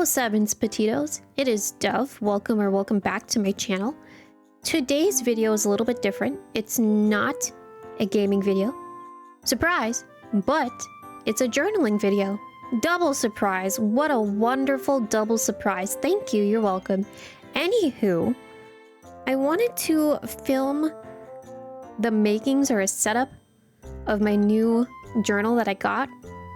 Hello, Sevens Petitos. It is Dove. Welcome back to my channel. Today's video is a little bit different. It's not a gaming video. Surprise! But it's a journaling video. Double surprise. What a wonderful double surprise. Thank you. You're welcome. Anywho, I wanted to film the makings or a setup of my new journal that I got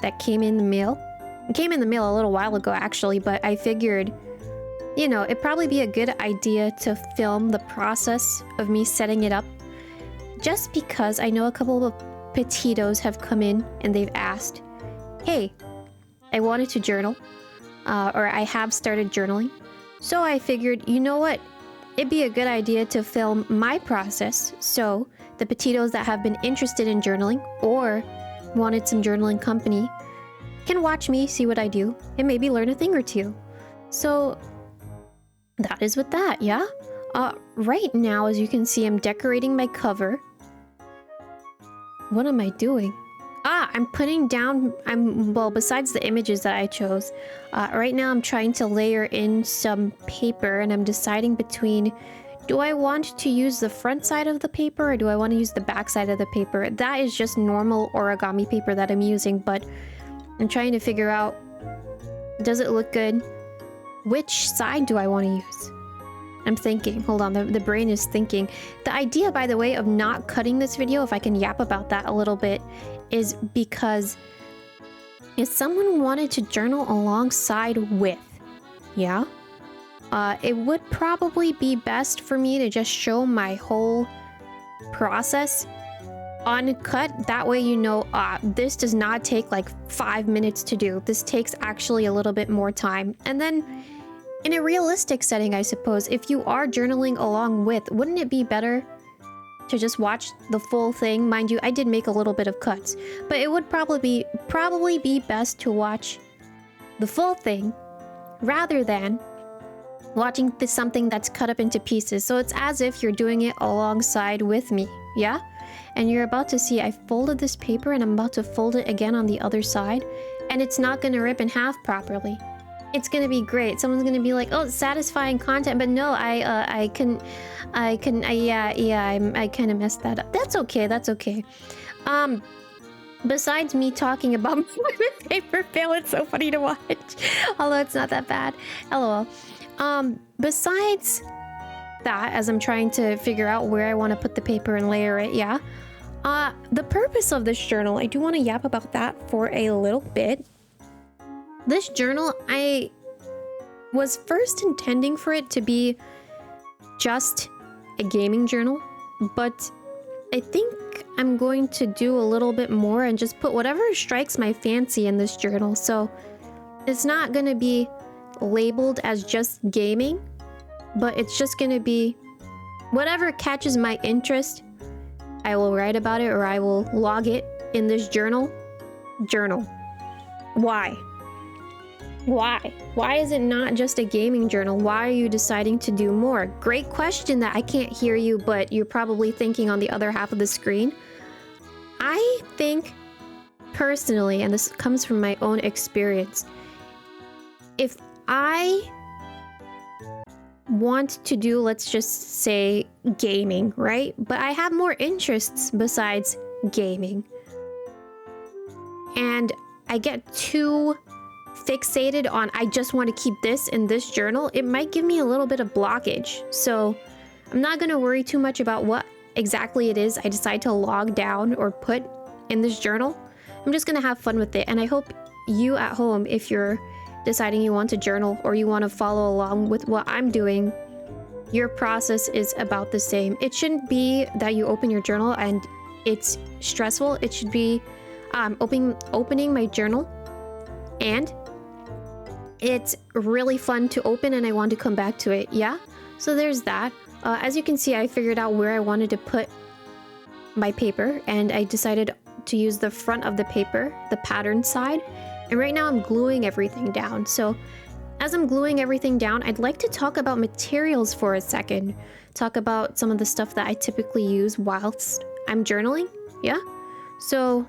that came in the mail. It came in the mail a little while ago, actually, but I figured, you know, it'd probably be a good idea to film the process of me setting it up. Just because I know a couple of petitos have come in and they've asked, hey, I wanted to journal, or I have started journaling. So I figured, you know what? It'd be a good idea to film my process. So the petitos that have been interested in journaling or wanted some journaling company can watch me see what I do and maybe learn a thing or two. So that is with that, yeah? Right now, as you can see, I'm decorating my cover. What am I doing? I'm putting down, well, besides the images that I chose, right now I'm trying to layer in some paper and I'm deciding between, do I want to use the front side of the paper or do I want to use the back side of the paper? That is just normal origami paper that I'm using, but I'm trying to figure out, does it look good? Which side do I want to use? I'm thinking, hold on, the brain is thinking. The idea, by the way, of not cutting this video, if I can yap about that a little bit, is because if someone wanted to journal alongside with, yeah, it would probably be best for me to just show my whole process uncut. That way you know, this does not take like 5 minutes to do. This takes actually a little bit more time. And then in a realistic setting, I suppose, if you are journaling along with, wouldn't it be better to just watch the full thing? Mind you, I did make a little bit of cuts, but it would probably be best to watch the full thing rather than watching something that's cut up into pieces. So it's as if you're doing it alongside with me, yeah? And you're about to see I folded this paper and I'm about to fold it again on the other side, and it's not going to rip in half properly. It's going to be great. Someone's going to be like, oh, it's satisfying content, but no, I kind of messed that up. That's okay. That's okay. Besides me talking about my paper fail, it's so funny to watch. Although it's not that bad. LOL. Besides that, as I'm trying to figure out where I want to put the paper and layer it, yeah. The purpose of this journal, I do want to yap about that for a little bit. This journal, I was first intending for it to be just a gaming journal, but I think I'm going to do a little bit more and just put whatever strikes my fancy in this journal. So it's not going to be labeled as just gaming, but it's just going to be whatever catches my interest. I will write about it or I will log it in this journal. Why? Why is it not just a gaming journal? Why are you deciding to do more? Great question that I can't hear you, but you're probably thinking on the other half of the screen. I think personally, and this comes from my own experience, if I want to do, let's just say, gaming, right? But I have more interests besides gaming, and I get too fixated on I just want to keep this in this journal, it might give me a little bit of blockage. So I'm not going to worry too much about what exactly it is I decide to log down or put in this journal. I'm just going to have fun with it, and I hope you at home, if you're deciding you want to journal or you want to follow along with what I'm doing, your process is about the same. It shouldn't be that you open your journal and it's stressful. It should be opening my journal and it's really fun to open and I want to come back to it, yeah? So there's that. As you can see, I figured out where I wanted to put my paper and I decided to use the front of the paper, the pattern side. And right now I'm gluing everything down. So as I'm gluing everything down, I'd like to talk about materials for a second. Talk about some of the stuff that I typically use whilst I'm journaling, yeah? So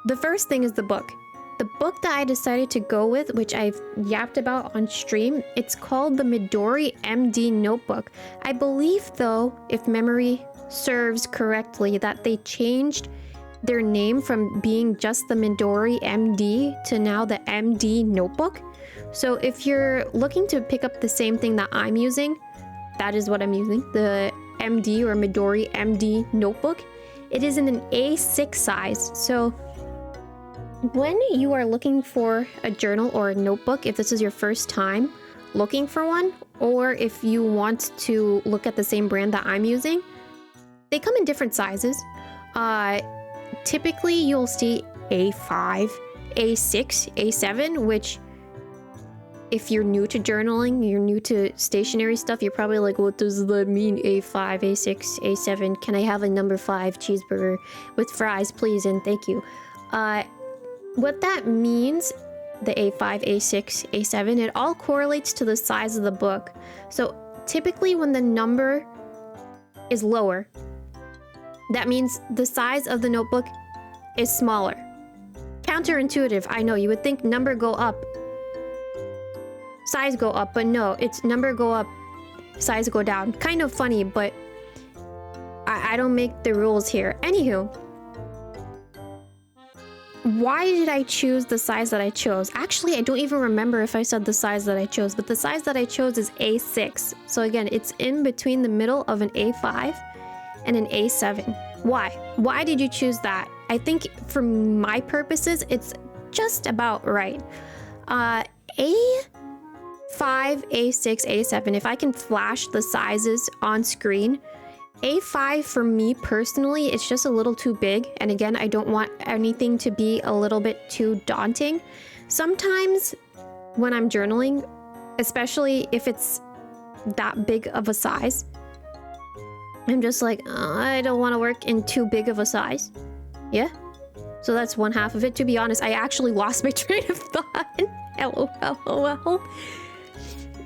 the first thing is the book. The book that I decided to go with, which I've yapped about on stream, it's called the Midori MD Notebook. I believe, though, if memory serves correctly, that they changed their name from being just the Midori MD to now the MD Notebook. So if you're looking to pick up the same thing that I'm using, that is what I'm using, the MD or Midori MD Notebook. It is in an A6 size. So when you are looking for a journal or a notebook, if this is your first time looking for one, or if you want to look at the same brand that I'm using, they come in different sizes. Typically you'll see A5, A6, A7, which if you're new to journaling, you're new to stationery stuff, you're probably like, what does that mean? A5, A6, A7, can I have a number 5 cheeseburger with fries, please, and thank you. What that means, the A5, A6, A7, it all correlates to the size of the book. So typically when the number is lower, that means the size of the notebook is smaller. Counterintuitive, I know, you would think number go up, size go up, but no, it's number go up, size go down. Kind of funny, but I don't make the rules here. Anywho, why did I choose the size that I chose? Actually, I don't even remember if I said the size that I chose, but the size that I chose is A6. So again, it's in between the middle of an A5 and an A7. Why? Why did you choose that? I think for my purposes, it's just about right. A5, A6, A7, if I can flash the sizes on screen, A5 for me personally, it's just a little too big. And again, I don't want anything to be a little bit too daunting. Sometimes when I'm journaling, especially if it's that big of a size, I'm just like, I don't want to work in too big of a size. Yeah. So that's one half of it. To be honest, I actually lost my train of thought. LOL.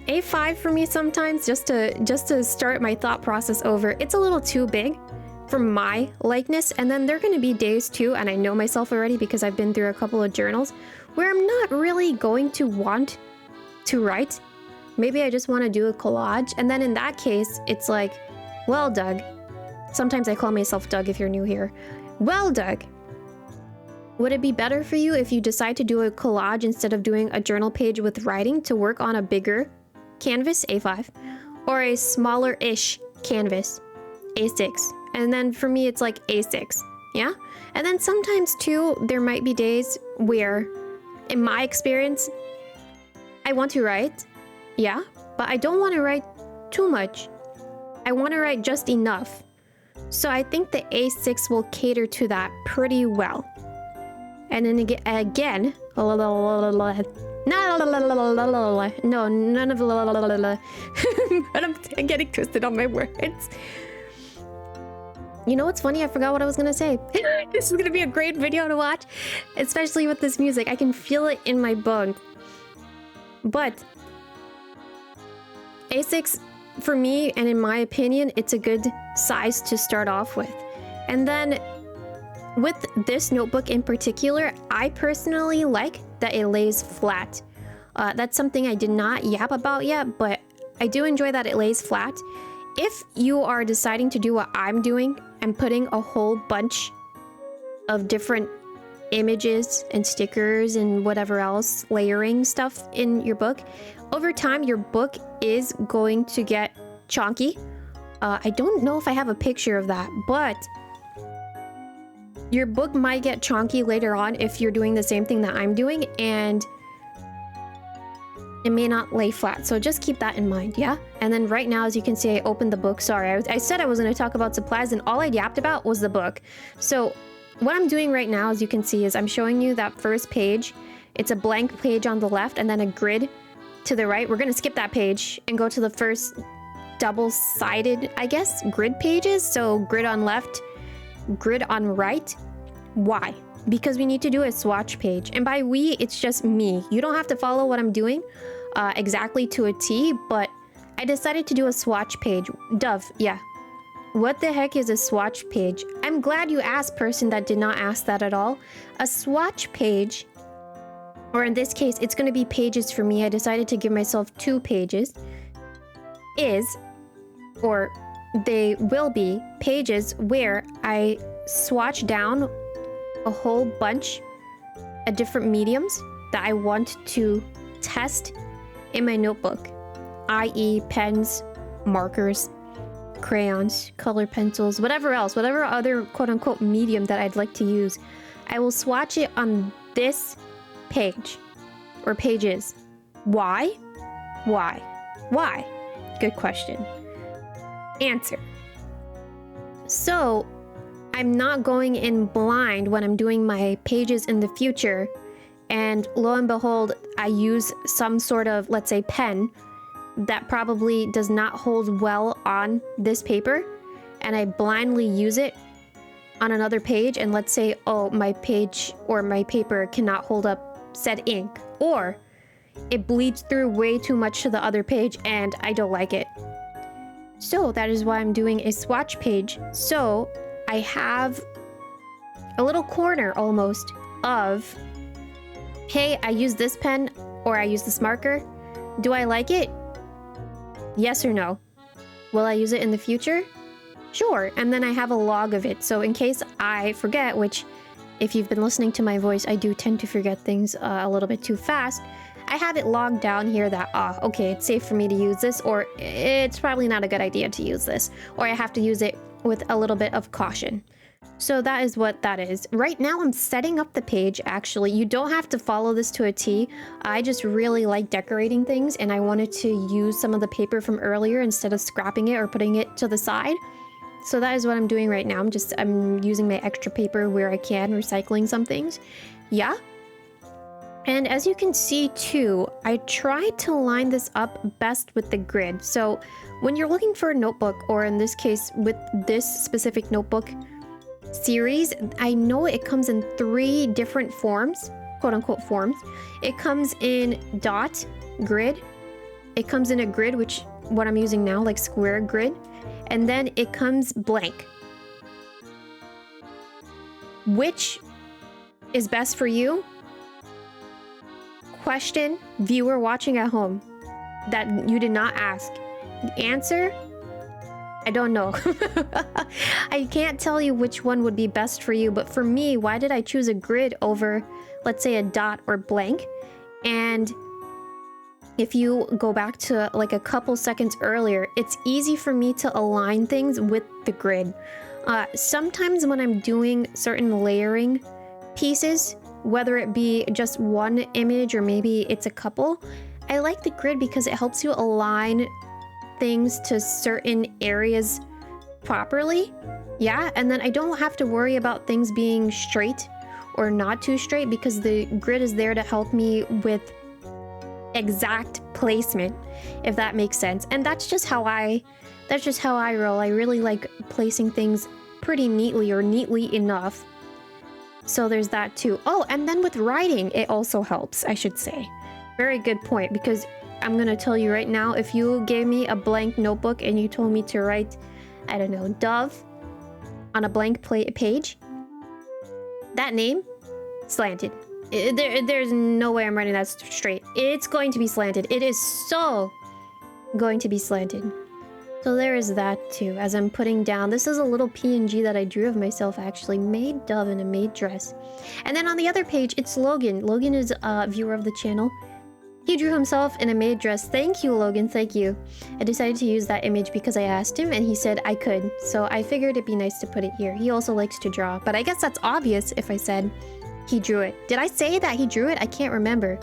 A5 for me sometimes, just to start my thought process over, it's a little too big for my likeness. And then there are going to be days too, and I know myself already because I've been through a couple of journals, where I'm not really going to want to write. Maybe I just want to do a collage. And then in that case, it's like, well, Doug. Sometimes I call myself Doug if you're new here. Well, Doug, would it be better for you if you decide to do a collage instead of doing a journal page with writing to work on a bigger canvas, A5, or a smaller-ish canvas, A6? And then for me, it's like A6, yeah? And then sometimes too, there might be days where, in my experience, I want to write, yeah, but I don't want to write too much. I want to write just enough. So I think the A6 will cater to that pretty well. And then again, no, none of but I'm getting twisted on my words. You know what's funny? I forgot what I was gonna say. This is gonna be a great video to watch, especially with this music. I can feel it in my bones. But A6, for me, and in my opinion, it's a good size to start off with. And then with this notebook in particular, I personally like that it lays flat. That's something I did not yap about yet, but I do enjoy that it lays flat. If you are deciding to do what I'm doing and putting a whole bunch of different images and stickers and whatever else, layering stuff in your book, over time your book is going to get chunky. I don't know if I have a picture of that, but your book might get chunky later on if you're doing the same thing that I'm doing, and it may not lay flat. So just keep that in mind, yeah? And then right now, as you can see, I opened the book. Sorry, I said I was going to talk about supplies, and all I yapped about was the book. So what I'm doing right now, as you can see, is I'm showing you that first page. It's a blank page on the left and then a grid to the right. We're going to skip that page and go to the first double-sided, I guess, grid pages. So grid on left, grid on right. Why? Because we need to do a swatch page. And by we, it's just me. You don't have to follow what I'm doing exactly to a T, but I decided to do a swatch page. Dove, yeah. What the heck is a swatch page? I'm glad you asked, person that did not ask that at all. A swatch page or in this case, it's going to be pages for me. I decided to give myself 2 pages. Or they will be pages where I swatch down a whole bunch of different mediums that I want to test in my notebook, i.e. pens, markers, crayons, color pencils, whatever other quote-unquote medium that I'd like to use. I will swatch it on this page or pages. Why? Good question. Answer. So I'm not going in blind when I'm doing my pages in the future, and lo and behold, I use some sort of, let's say, pen that probably does not hold well on this paper, and I blindly use it on another page, and let's say, oh, my page or my paper cannot hold up said ink, or it bleeds through way too much to the other page and I don't like it. So that is why I'm doing a swatch page. So I have a little corner almost of, hey, I use this pen or I use this marker. Do I like it? Yes or no? Will I use it in the future? Sure. And then I have a log of it. So in case I forget, which if you've been listening to my voice, I do tend to forget things a little bit too fast. I have it logged down here that, okay, it's safe for me to use this, or it's probably not a good idea to use this, or I have to use it with a little bit of caution. So that is what that is. Right now I'm setting up the page, actually. You don't have to follow this to a T. I just really like decorating things, and I wanted to use some of the paper from earlier instead of scrapping it or putting it to the side. So that is what I'm doing right now. I'm using my extra paper where I can, recycling some things. Yeah. And as you can see too, I tried to line this up best with the grid. So when you're looking for a notebook, or in this case with this specific notebook series, I know it comes in 3 different forms, quote unquote forms. It comes in dot grid, it comes in a grid, which what I'm using now, like square grid, and then it comes blank. Which is best for you? Question, viewer watching at home, that you did not ask. Answer, I don't know. I can't tell you which one would be best for you, but for me, why did I choose a grid over, let's say, a dot or blank? And if you go back to like a couple seconds earlier, it's easy for me to align things with the grid. Sometimes when I'm doing certain layering pieces, whether it be just one image or maybe it's a couple, I like the grid because it helps you align things to certain areas properly. Yeah, and then I don't have to worry about things being straight or not too straight because the grid is there to help me with exact placement, if that makes sense. And that's just how I roll. I really like placing things pretty neatly, or neatly enough. So there's that too. Oh, and then with writing, it also helps, I should say. Very good point, because I'm gonna tell you right now, if you gave me a blank notebook and you told me to write, I don't know, Dove on a blank page, that name, slanted. There's no way I'm writing that straight. It's going to be slanted. It is so going to be slanted. So there is that too, as I'm putting down. This is a little PNG that I drew of myself, actually. Maid Dove in a maid dress. And then on the other page, it's Logan. Logan is a viewer of the channel. He drew himself in a maid dress. Thank you, Logan. Thank you. I decided to use that image because I asked him and he said I could. So I figured it'd be nice to put it here. He also likes to draw, but I guess that's obvious if I said he drew it. Did I say that he drew it? I can't remember.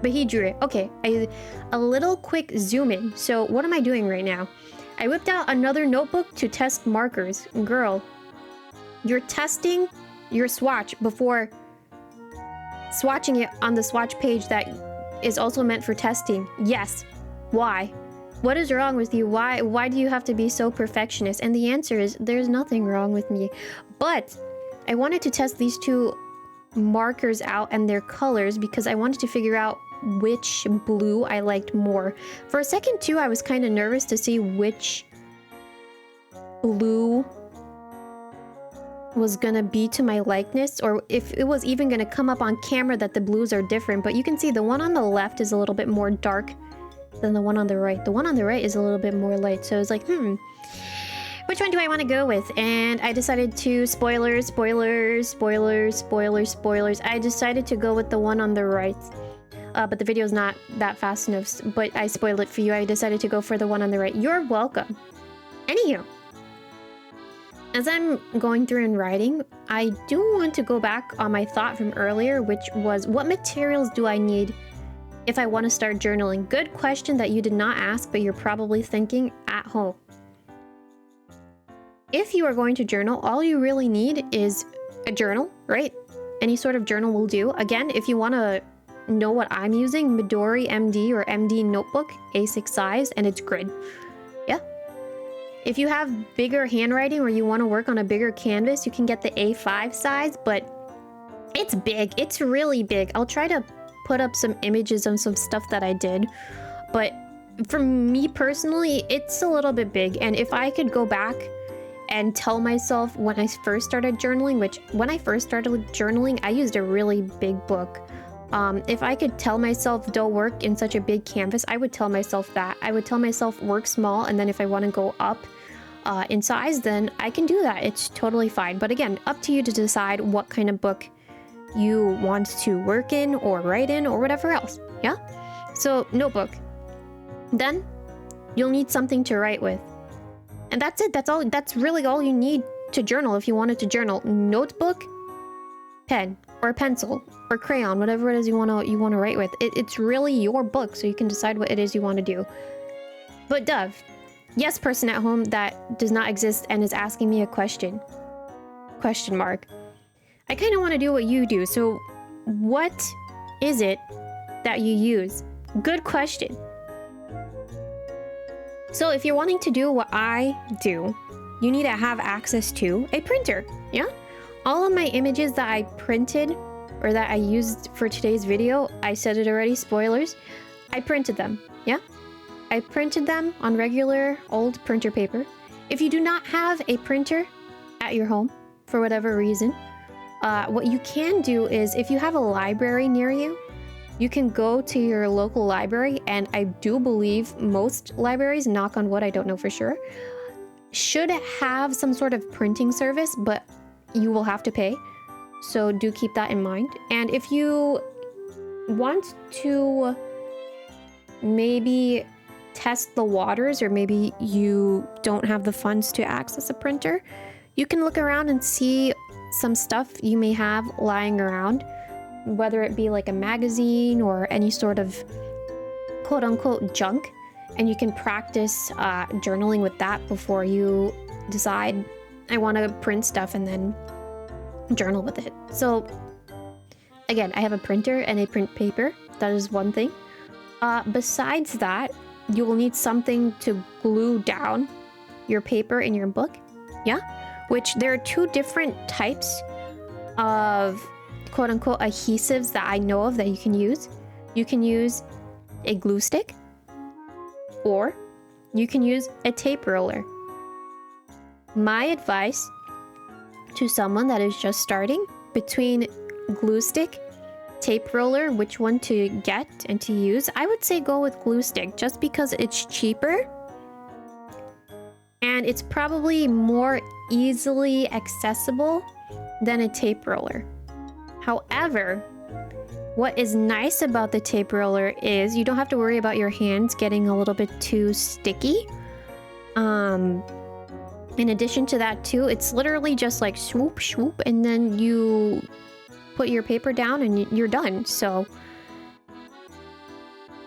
But he drew it. Okay, a little quick zoom in. So what am I doing right now? I whipped out another notebook to test markers. Girl, you're testing your swatch before swatching it on the swatch page that is also meant for testing. Yes. Why? What is wrong with you? Why do you have to be so perfectionist? And the answer is there's nothing wrong with me. But I wanted to test these 2 markers out and their colors because I wanted to figure out which blue I liked more. For a second too, I was kind of nervous to see which blue was gonna be to my likeness, or if it was even gonna come up on camera that the blues are different. But you can see the one on the left is a little bit more dark than the one on the right. The one on the right is a little bit more light. So I was like, which one do I want to go with? And I decided to spoilers. I decided to go with the one on the right. But the video's not that fast enough, but I spoiled it for you. I decided to go for the one on the right. You're welcome. Anywho, as I'm going through and writing, I do want to go back on my thought from earlier, which was, what materials do I need if I want to start journaling? Good question that you did not ask, but you're probably thinking at home. If you are going to journal, all you really need is a journal, right? Any sort of journal will do. Again, if you want to know what I'm using, Midori MD or MD notebook, A6 size, and it's grid. Yeah. If you have bigger handwriting or you want to work on a bigger canvas, you can get the A5 size, but it's big. It's really big. I'll try to put up some images of some stuff that I did, but for me personally, it's a little bit big. And if I could go back and tell myself when I first started journaling, which when I first started journaling, I used a really big book. If I could tell myself don't work in such a big canvas, I would tell myself that. I would tell myself work small, and then if I want to go up in size, then I can do that. It's totally fine. But again, up to you to decide what kind of book you want to work in or write in or whatever else. Yeah? So notebook. Then you'll need something to write with. And that's it. That's all. That's really all you need to journal if you wanted to journal. Notebook, pen, or pencil, or crayon, whatever it is you want to write with. It's really your book, so you can decide what it is you want to do. But Dove, yes, person at home that does not exist and is asking me a question. Question mark. I kind of want to do what you do. So what is it that you use? Good question. So if you're wanting to do what I do, you need to have access to a printer, yeah? All of my images that I printed or that I used for today's video, I said it already, spoilers, I printed them, yeah? I printed them on regular old printer paper. If you do not have a printer at your home, for whatever reason, what you can do is, if you have a library near you, you can go to your local library, and I do believe most libraries, knock on wood, I don't know for sure, should have some sort of printing service, but you will have to pay. So do keep that in mind. And if you want to maybe test the waters, or maybe you don't have the funds to access a printer, you can look around and see some stuff you may have lying around, whether it be like a magazine or any sort of quote-unquote junk, and you can practice journaling with that before you decide, I want to print stuff, and then journal with it. So again, I have a printer and a print paper. That is one thing. Besides that, you will need something to glue down your paper in your book, yeah? Which there are two different types of quote-unquote adhesives that I know of that you can use. You can use a glue stick, or you can use a tape roller. My advice to someone that is just starting, between glue stick, tape roller, which one to get and to use, I would say go with glue stick, just because it's cheaper and it's probably more easily accessible than a tape roller. However, what is nice about the tape roller is you don't have to worry about your hands getting a little bit too sticky. In addition to that too, it's literally just like swoop, swoop, and then you put your paper down and you're done. So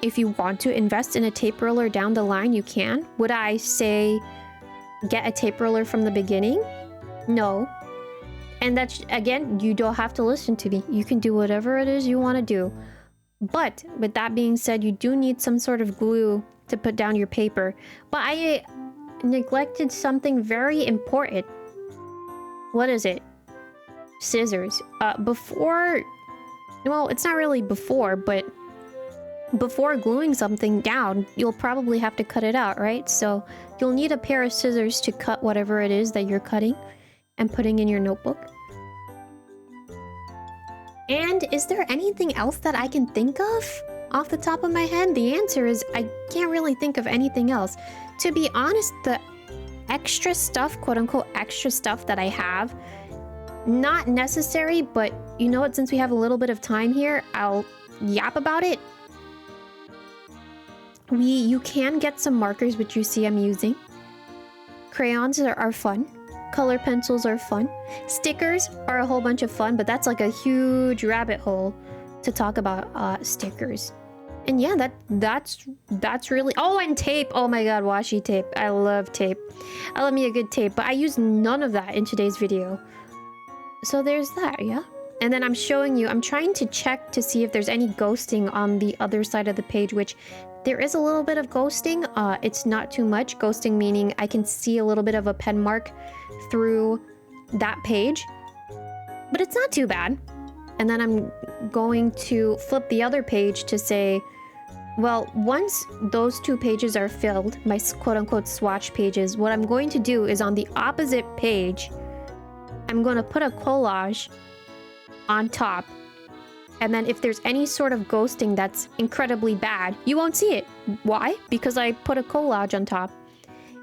if you want to invest in a tape roller down the line, you can. Would I say get a tape roller from the beginning? No. And that's, again, you don't have to listen to me. You can do whatever it is you want to do. But with that being said, you do need some sort of glue to put down your paper. But I neglected something very important. What is it? Scissors. Before, well, it's not really before, but before gluing something down, you'll probably have to cut it out, right? So you'll need a pair of scissors to cut whatever it is that you're cutting. and putting in your notebook. And is there anything else that I can think of off the top of my head? The answer is I can't really think of anything else. To be honest, the extra stuff, quote-unquote extra stuff that I have, not necessary, but you know what, since we have a little bit of time here, I'll yap about it. You can get some markers, which you see I'm using. Crayons are fun. Color pencils are fun. Stickers are a whole bunch of fun, but that's like a huge rabbit hole to talk about stickers. And yeah, that's really... Oh, and tape! Oh my god, washi tape. I love tape. I love me a good tape, but I use none of that in today's video. So there's that, yeah? And then I'm showing you... I'm trying to check to see if there's any ghosting on the other side of the page, which there is a little bit of ghosting. It's not too much. Ghosting meaning I can see a little bit of a pen mark through that page, but it's not too bad. And then I'm going to flip the other page to say, well, once those two pages are filled, my quote-unquote swatch pages, what I'm going to do is on the opposite page, I'm going to put a collage on top. And then if there's any sort of ghosting that's incredibly bad, you won't see it. Why? Because I put a collage on top.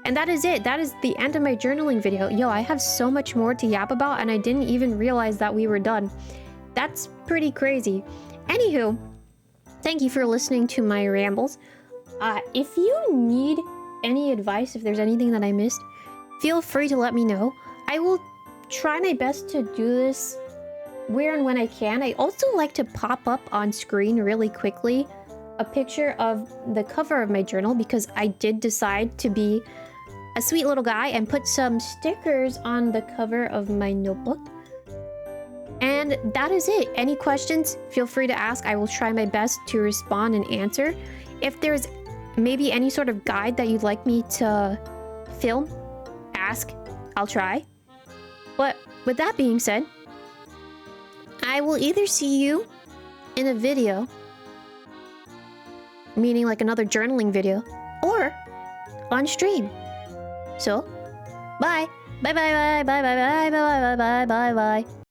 And that is it. That is the end of my journaling video. Yo, I have so much more to yap about, and I didn't even realize that we were done. That's pretty crazy. Anywho, thank you for listening to my rambles. If you need any advice, if there's anything that I missed, feel free to let me know. I will try my best to do this where and when I can. I also like to pop up on screen really quickly a picture of the cover of my journal, because I did decide to be a sweet little guy and put some stickers on the cover of my notebook. And that is it. Any questions, feel free to ask. I will try my best to respond and answer. If there's maybe any sort of guide that you'd like me to film, ask. I'll try. But with that being said, I will either see you in a video, meaning like another journaling video, or on stream. So, bye. Bye bye bye bye bye bye bye bye bye bye bye bye.